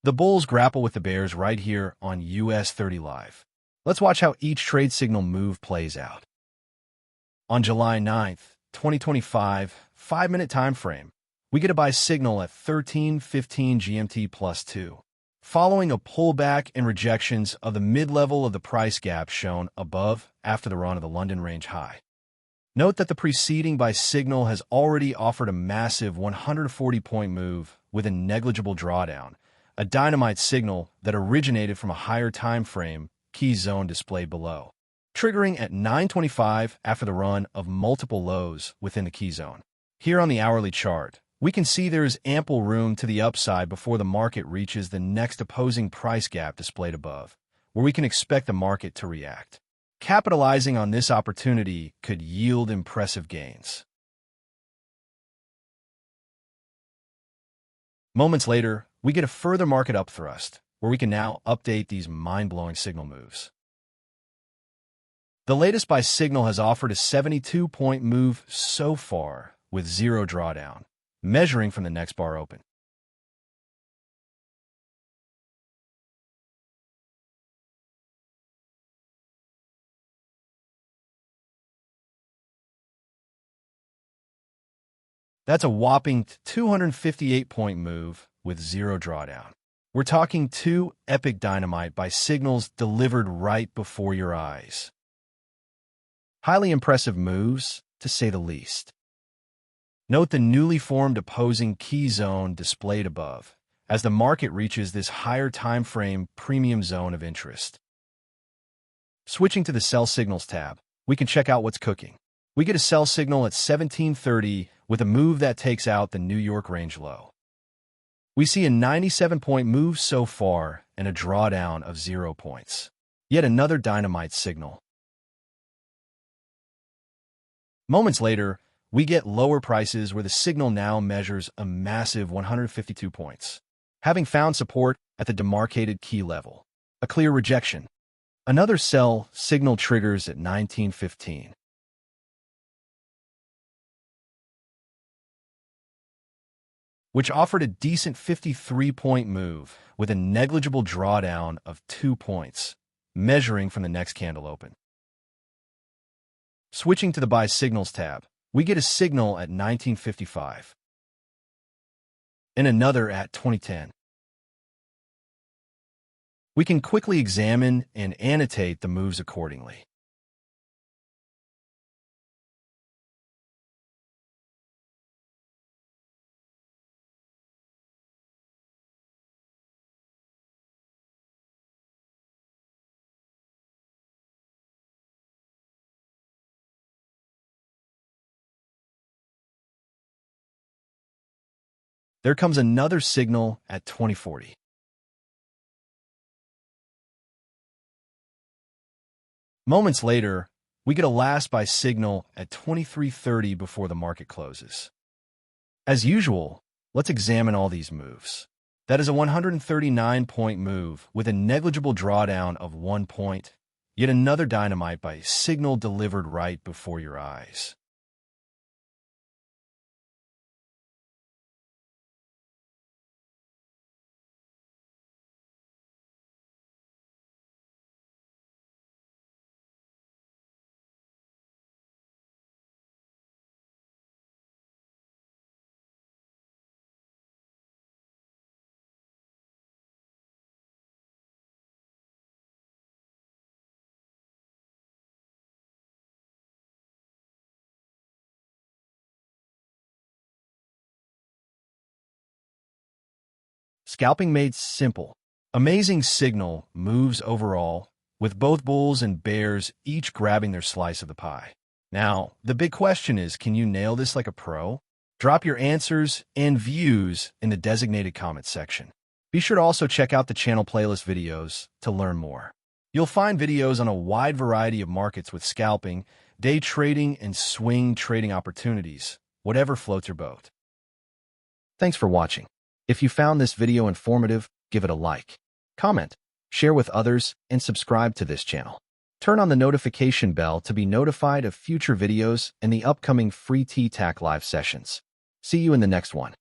The bulls grapple with the bears right here on US30 Live. Let's watch how each trade signal move plays out. On July 9th, 2025, 5-minute time frame, we get a buy signal at 13:15 GMT plus 2, following a pullback and rejections of the mid-level of the price gap shown above after the run of the London range high. Note that the preceding buy signal has already offered a massive 140-point move with a negligible drawdown, a dynamite signal that originated from a higher time frame key zone displayed below, triggering at 9:25 after the run of multiple lows within the key zone. Here on the hourly chart, we can see there is ample room to the upside before the market reaches the next opposing price gap displayed above, where we can expect the market to react. Capitalizing on this opportunity could yield impressive gains. Moments later, we get a further market upthrust, where we can now update these mind-blowing signal moves. The latest buy signal has offered a 72-point move so far, with zero drawdown, measuring from the next bar open. That's a whopping 258-point move with zero drawdown. We're talking two epic dynamite buy signals delivered right before your eyes. Highly impressive moves, to say the least. Note the newly formed opposing key zone displayed above, as the market reaches this higher time frame premium zone of interest. Switching to the Sell Signals tab, we can check out what's cooking. We get a sell signal at 17:30 with a move that takes out the New York range low. We see a 97-point move so far and a drawdown of 0 points. Yet another dynamite signal. Moments later, we get lower prices where the signal now measures a massive 152 points, having found support at the demarcated key level. A clear rejection. Another sell signal triggers at 19:15. Which offered a decent 53-point move with a negligible drawdown of 2 points, measuring from the next candle open. Switching to the Buy Signals tab, we get a signal at 19:55 and another at 20:10. We can quickly examine and annotate the moves accordingly. There comes another signal at 20:40. Moments later, we get a last buy signal at 23:30 before the market closes. As usual, let's examine all these moves. That is a 139-point move with a negligible drawdown of 1 point, yet another dynamite buy signal delivered right before your eyes. Scalping made simple. Amazing signal moves overall, with both bulls and bears each grabbing their slice of the pie. Now, the big question is, can you nail this like a pro? Drop your answers and views in the designated comments section. Be sure to also check out the channel playlist videos to learn more. You'll find videos on a wide variety of markets with scalping, day trading, and swing trading opportunities, whatever floats your boat. Thanks for watching. If you found this video informative, give it a like, comment, share with others, and subscribe to this channel. Turn on the notification bell to be notified of future videos and the upcoming free TTAC live sessions. See you in the next one.